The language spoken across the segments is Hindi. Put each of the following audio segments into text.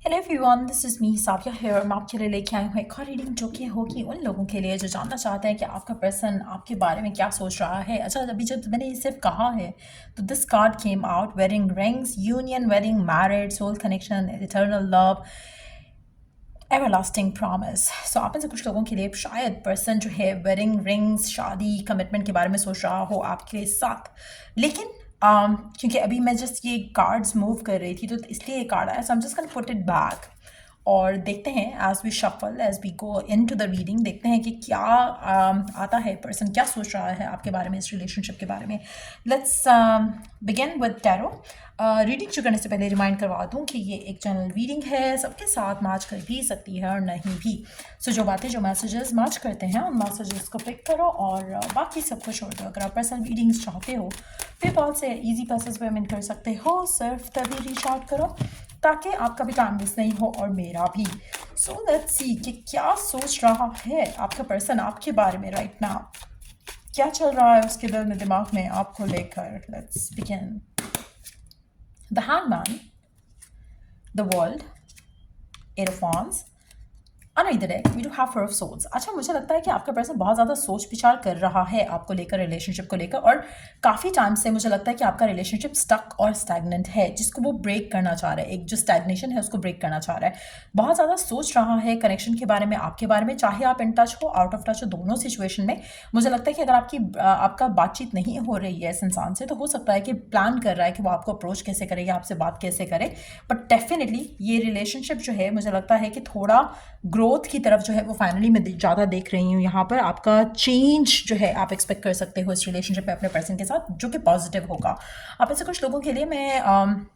Hello everyone, this is me Safia here. मैं आपके लिए लेके आई हूँ एक और रीडिंग जो कि होगी उन लोगों के लिए जो जानना चाहते हैं कि आपका पर्सन आपके बारे में क्या सोच रहा है। अच्छा, अभी जब मैंने ये सिर्फ कहा है तो this card came out: wedding rings, union, wedding, married, soul connection, eternal love, everlasting promise. So आप में से कुछ लोगों के लिए शायद पर्सन जो है वेडिंग रिंग्स, शादी, कमिटमेंट के बारे में सोच रहा हो आपके साथ। लेकिन क्योंकि अभी मैं जस्ट ये कार्ड्स मूव कर रही थी तो इसलिए ये कार्ड आया, so I am just gonna put it back और देखते हैं as we shuffle, as we go into the reading, देखते हैं कि क्या आता है, पर्सन क्या सोच रहा है आपके बारे में, इस रिलेशनशिप के बारे में। Let's begin with tarot. Reading शुरू करने से पहले रिमाइंड करवा दूं कि ये एक जनरल रीडिंग है, सबके साथ मैच कर भी सकती है और नहीं भी। सो जो बातें, जो मैसेजेस मैच करते हैं उन मैसेजेस को पिक करो और बाकी सब कुछ छोड़ दो। अगर आप पर्सनल रीडिंग्स चाहते हो पेपॉल से ईजी पैसेज पेमेंट कर सकते हो, सिर्फ तभी रीच आउट करो ताकि आपका भी टाइम मिस नहीं हो और मेरा भी। सो लेट्स सी कि क्या सोच रहा है आपका पर्सन आपके बारे में राइट नाउ, क्या चल रहा है उसके दिल में, दिमाग में आपको लेकर। Let's begin. The hangman, the world, eight of wands, another deck we do have four of swords. अच्छा, मुझे लगता है कि आपका पर्सन बहुत ज़्यादा सोच विचार कर रहा है आपको लेकर, रिलेशनशिप को लेकर, और काफ़ी टाइम से मुझे लगता है कि आपका रिलेशनशिप स्टक और स्टैग्नेंट है जिसको वो ब्रेक करना चाह रहा है। एक जो स्टैग्नेशन है उसको ब्रेक करना चाह रहा है। बहुत ज़्यादा सोच रहा है कनेक्शन के बारे में, आपके बारे में, चाहे आप इन टच हो, आउट ऑफ टच हो, दोनों सिचुएशन में। मुझे लगता है कि अगर आपका बातचीत नहीं हो रही है इस इंसान से तो हो सकता है कि प्लान कर रहा है कि वो आपको अप्रोच कैसे करे या आपसे बात कैसे करे। बट डेफिनेटली ये रिलेशनशिप जो है मुझे लगता है कि थोड़ा ग्रोथ की तरफ जो है वो फाइनली मैं ज़्यादा देख रही हूँ यहाँ पर। आपका चेंज जो है आप एक्सपेक्ट कर सकते हो इस रिलेशनशिप में अपने पर्सन के साथ, जो कि पॉजिटिव होगा। आप ऐसे कुछ लोगों के लिए मैं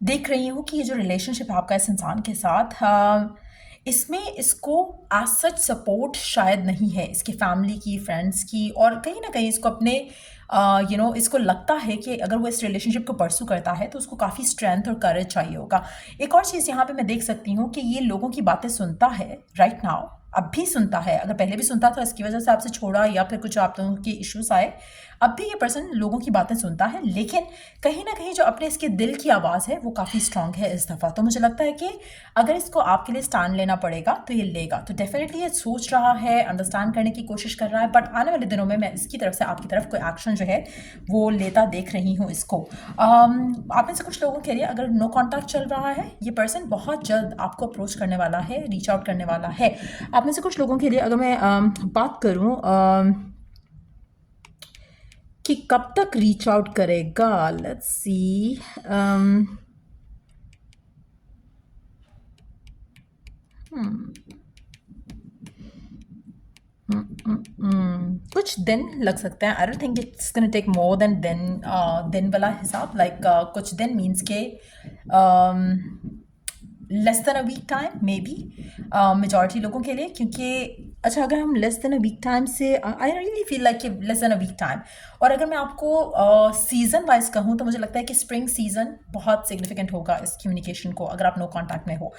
देख रही हूँ कि ये जो रिलेशनशिप है आपका इस इंसान के साथ, इसमें इसको एज सच सपोर्ट शायद नहीं है इसकी फैमिली की, फ्रेंड्स की, और कहीं ना कहीं इसको अपने इसको लगता है कि अगर वो इस रिलेशनशिप को परसू करता है तो उसको काफ़ी स्ट्रेंथ और करेज चाहिए होगा। एक और चीज़ यहाँ पे मैं देख सकती हूँ कि ये लोगों की बातें सुनता है राइट नाउ, अब भी सुनता है। अगर पहले भी सुनता था इसकी वजह से आपसे छोड़ा या फिर कुछ आप लोगों के इश्यूज आए, अब भी ये पर्सन लोगों की बातें सुनता है, लेकिन कहीं ना कहीं जो अपने इसके दिल की आवाज़ है वो काफ़ी स्ट्रांग है इस दफ़ा। तो मुझे लगता है कि अगर इसको आपके लिए स्टैंड लेना पड़ेगा तो ये लेगा। तो डेफिनेटली ये सोच रहा है, अंडरस्टैंड करने की कोशिश कर रहा है, बट आने वाले दिनों में मैं इसकी तरफ से आपकी तरफ कोई एक्शन जो है वो लेता देख रही हूँ इसको। आप में से कुछ लोगों के लिए अगर नो कॉन्टैक्ट चल रहा है, ये पर्सन बहुत जल्द आपको अप्रोच करने वाला है, रीच आउट करने वाला है। आप में से कुछ लोगों के लिए अगर मैं बात करूँ कि कब तक रीच आउट करेगा, लेट्स सी। कुछ दिन लग सकते हैं। I don't think it's gonna take more than दिन वाला हिसाब, लाइक कुछ दिन मीन्स के less than a week time maybe majority लोगों के लिए। क्योंकि अच्छा, अगर हम less than a week time से, आई रियली फील लाइक कि less than a week time. और अगर मैं आपको सीजन वाइज कहूँ तो मुझे लगता है कि स्प्रिंग सीजन बहुत सिग्निफिकेंट होगा इस कम्युनिकेशन को, अगर आप नो कॉन्टैक्ट में हो।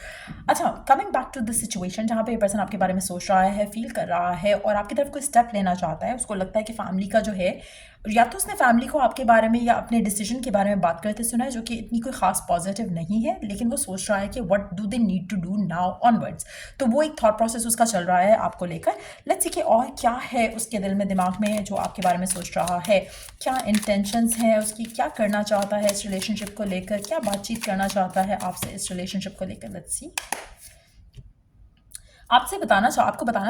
अच्छा, coming back to the situation जहाँ पे ये पर्सन आपके बारे में सोच रहा है, फील कर रहा है और आपकी तरफ कोई स्टेप लेना चाहता है, उसको लगता है कि फैमिली का जो है, या तो उसने फैमिली को आपके बारे में या अपने डिसीजन के बारे में बात करते सुना है जो कि इतनी कोई खास पॉजिटिव नहीं है, लेकिन वो सोच रहा है कि what do they need to do now onwards. तो वो एक थॉट प्रोसेस उसका चल रहा है आपको लेकर। लेट्स सी कि और क्या है उसके दिल में, दिमाग में, जो आपके बारे में सोच रहा है, क्या इंटेंशंस हैं उसकी, क्या करना चाहता है इस रिलेशनशिप को लेकर, क्या बातचीत करना चाहता है आपसे इस रिलेशनशिप को लेकर। Let's see. आपको बताना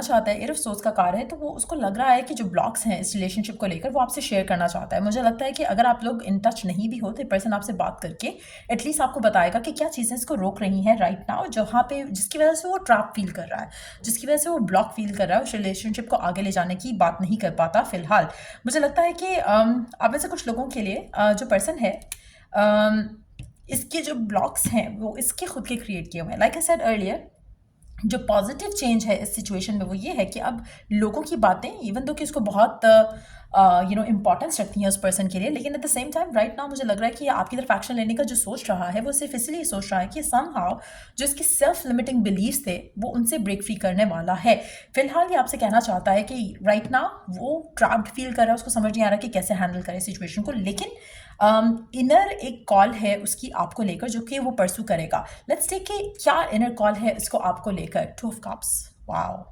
चाहता है, एट ऑफ सोर्स का कार्ड है, तो वो उसको लग रहा है कि जो ब्लॉक्स हैं इस रिलेशनशिप को लेकर वो आपसे शेयर करना चाहता है। मुझे लगता है कि अगर आप लोग इन टच नहीं भी हो तो पर्सन आपसे बात करके एटलीस्ट आपको बताएगा कि क्या चीज़ें इसको रोक रही हैं राइट नाउ, जहाँ पे जिसकी वजह से वो ट्रैप फील कर रहा है, जिसकी वजह से वो ब्लॉक फील कर रहा है, उस रिलेशनशिप को आगे ले जाने की बात नहीं कर पाता फिलहाल। मुझे लगता है कि आप में से कुछ लोगों के लिए जो पर्सन है, इसके जो ब्लॉक्स हैं वो इसके खुद के क्रिएट किए हुए हैं। लाइक आई सेड अर्लियर, जो पॉजिटिव चेंज है इस सिचुएशन में वो ये है कि अब लोगों की बातें, इवन दो कि उसको बहुत इंपॉर्टेंस रखती हैं उस पर्सन के लिए, लेकिन at the same time right now मुझे लग रहा है कि आपकी तरफ एक्शन लेने का जो सोच रहा है वो सिर्फ इसलिए सोच रहा है कि समहाउ जो इसके सेल्फ लिमिटिंग बिलीव्स थे वो उनसे ब्रेक फ्री करने वाला है। फिलहाल ये आपसे कहना चाहता है कि राइट नाउ वो ट्रैप्ड फील कर रहा है, उसको समझ नहीं आ रहा कि कैसे हैंडल करे सिचुएशन को, लेकिन इनर एक कॉल है उसकी आपको लेकर जो कि वो परसू करेगा। लेट्स टेक कि क्या इनर कॉल है इसको आपको लेकर। Two of cups, wow.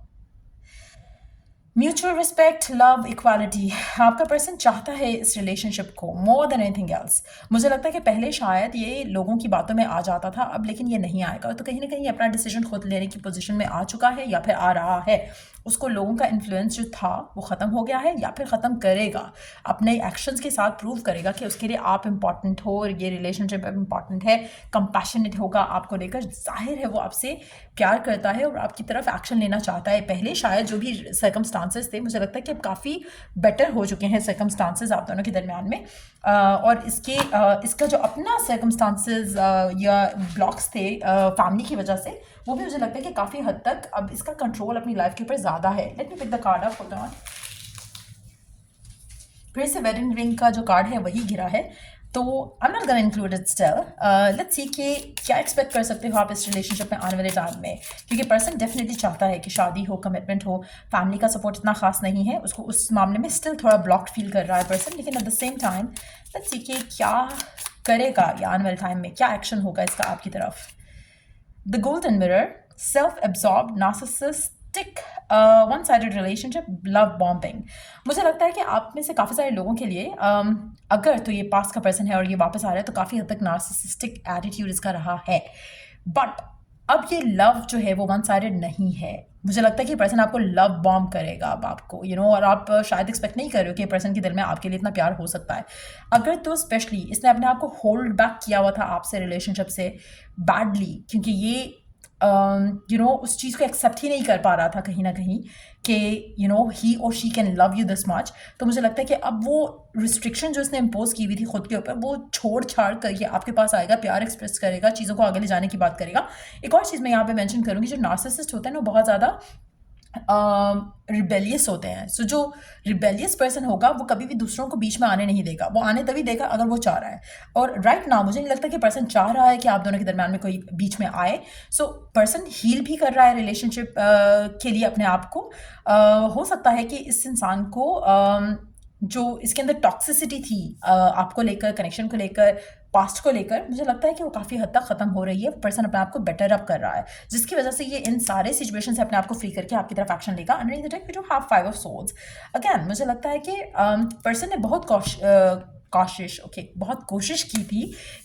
Mutual respect, love, equality. आपका पर्सन चाहता है इस रिलेशनशिप को मोर देन एनीथिंग एल्स। मुझे लगता है कि पहले शायद ये लोगों की बातों में आ जाता था, अब लेकिन ये नहीं आएगा। तो कहीं ना कहीं अपना डिसीजन खुद लेने की पोजीशन में आ चुका है या फिर आ रहा है। उसको लोगों का इन्फ्लुएंस जो था वो ख़त्म हो गया है या फिर ख़त्म करेगा। अपने एक्शंस के साथ प्रूव करेगा कि उसके लिए आप इम्पॉर्टेंट हो और ये रिलेशनशिप इम्पॉर्टेंट है। कंपैशनेट होगा आपको लेकर। जाहिर है वो आपसे प्यार करता है और आपकी तरफ एक्शन लेना चाहता है। पहले शायद जो भी सर्कमस्टांसेस थे, मुझे लगता है कि अब काफ़ी बेटर हो चुके हैं सर्कमस्टांसेस आप दोनों के दरमियान में। और इसका जो अपना सर्कमस्टांसेस या ब्लॉक्स थे फैमिली की वजह से, वो भी मुझे लगता है कि काफ़ी हद तक अब इसका कंट्रोल अपनी लाइफ के ऊपर ज़्यादा है। Let me pick the card up, hold on. फिर से वेडिंग रिंग का जो कार्ड है वही गिरा है, तो I am not gonna include it still. Let's see कि क्या एक्सपेक्ट कर सकते हो आप इस रिलेशनशिप में आने वाले टाइम में, क्योंकि पर्सन डेफिनेटली चाहता है कि शादी हो, कमिटमेंट हो। फैमिली का सपोर्ट इतना खास नहीं है उसको, उस मामले में स्टिल थोड़ा ब्लॉक्ड फील कर रहा है पर्सन। लेकिन at the same time let's see कि क्या करेगा या आने वाले टाइम में क्या एक्शन होगा इसका आपकी तरफ। The Golden Mirror, self-absorbed, narcissistic, one-sided relationship, love bombing। मुझे लगता है कि आप में से काफ़ी सारे लोगों के लिए अगर तो ये पास्ट का पर्सन है और ये वापस आ रहा है तो काफ़ी हद तक नार्सिसिस्टिक एटीट्यूड इसका रहा है। बट अब ये लव जो है वो वन साइडेड नहीं है। मुझे लगता है कि पर्सन आपको लव बॉम्ब करेगा अब आपको, और आप शायद एक्सपेक्ट नहीं कर रहे हो कि पर्सन के दिल में आपके लिए इतना प्यार हो सकता है। अगर तो स्पेशली इसने अपने आप को होल्ड बैक किया हुआ था आपसे रिलेशनशिप से बैडली, क्योंकि ये उस चीज़ को एक्सेप्ट ही नहीं कर पा रहा था कहीं ना कहीं कि ही और she can love you this much. तो मुझे लगता है कि अब वो रिस्ट्रिक्शन जो इसने इम्पोज की हुई थी खुद के ऊपर, वो छोड़ छाड़ करके आपके पास आएगा, प्यार एक्सप्रेस करेगा, चीज़ों को आगे ले जाने की बात करेगा। एक और चीज़ मैं यहाँ पे मेंशन करूँगी, जो नार्सिसिस्ट होते हैं ना बहुत ज़्यादा रिबेलियस होते हैं। सो जो रिबेलियस पर्सन होगा वो कभी भी दूसरों को बीच में आने नहीं देगा। वो आने तभी देगा अगर वो चाह रहा है। और राइट नाउ मुझे नहीं लगता कि पर्सन चाह रहा है कि आप दोनों के दरम्यान में कोई बीच में आए। सो पर्सन हील भी कर रहा है रिलेशनशिप के लिए अपने आप को। हो सकता है कि इस इंसान को जो इसके अंदर टॉक्सिसिटी थी आपको लेकर, कनेक्शन को लेकर, पास्ट को लेकर, मुझे लगता है कि वो काफ़ी हद तक ख़त्म हो रही है। पर्सन अपने आप को बेटर अप कर रहा है, जिसकी वजह से ये इन सारे सिचुएशन से अपने आप को फ्री करके आपकी तरफ एक्शन लेगा। Underneath the deck we do have 5 of swords. Again मुझे लगता है कि पर्सन ने बहुत बहुत कोशिश की थी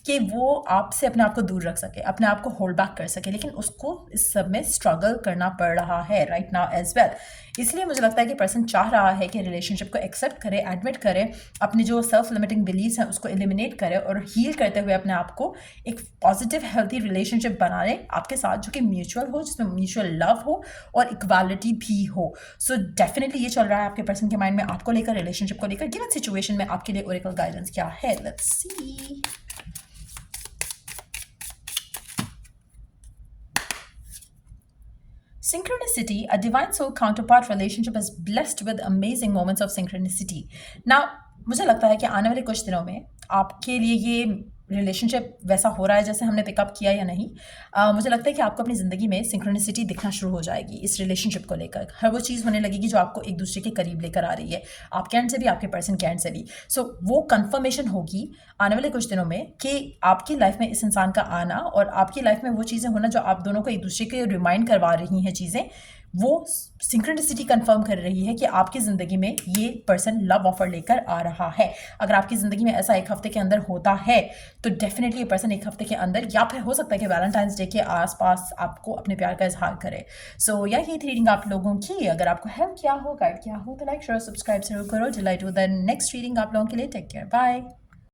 कि वो आपसे अपने आप को दूर रख सके, अपने आप को होल्ड बैक कर सके, लेकिन उसको इस सब में स्ट्रगल करना पड़ रहा है राइट नाउ एज वेल। इसलिए मुझे लगता है कि पर्सन चाह रहा है कि रिलेशनशिप को एक्सेप्ट करे, एडमिट करे, अपनी जो सेल्फ लिमिटिंग बिलीव्स हैं उसको एलिमिनेट करे और हील करते हुए अपने आप को एक पॉजिटिव हेल्थी रिलेशनशिप बनाए आपके साथ, जो कि म्यूचुअल हो, जिसमें म्यूचुअल लव हो और इक्वालिटी भी हो। सो डेफिनेटली ये चल रहा है आपके पर्सन के माइंड में आपको लेकर, रिलेशनशिप को लेकर। गिवन सिचुएशन में आपके लिए ओरेकल गाइडेंस क्या है, let's see. Synchronicity, a divine soul counterpart relationship is blessed with amazing moments of synchronicity. Now, मुझे लगता है कि आने वाले कुछ दिनों में आपके लिए ये रिलेशनशिप वैसा हो रहा है जैसे हमने पिकअप किया या नहीं। मुझे लगता है कि आपको अपनी ज़िंदगी में सिंक्रोनिसिटी दिखना शुरू हो जाएगी इस रिलेशनशिप को लेकर। हर वो चीज़ होने लगेगी जो आपको एक दूसरे के करीब लेकर आ रही है, आपके एंड से भी, आपके पर्सन के एंड से भी। सो वो कन्फर्मेशन होगी आने वाले कुछ दिनों में कि आपकी लाइफ में इस इंसान का आना और आपकी लाइफ में वो चीज़ें होना जो आप दोनों को एक दूसरे के रिमाइंड करवा रही हैं चीज़ें, वो सिंक्रोनिसिटी कंफर्म कर रही है कि आपकी ज़िंदगी में ये पर्सन लव ऑफर लेकर आ रहा है। अगर आपकी ज़िंदगी में ऐसा एक हफ्ते के अंदर होता है तो डेफिनेटली ये पर्सन एक हफ्ते के अंदर, या फिर हो सकता है कि वैलेंटाइंस डे के आसपास आपको अपने प्यार का इजहार करे। सो या ये थी रीडिंग आप लोगों की। अगर आपको हेल्प किया हो, गाइड किया हो, तो लाइक शेयर सब्सक्राइब जरूर करो। Till I do the next reading आप लोगों के लिए। Take care, bye.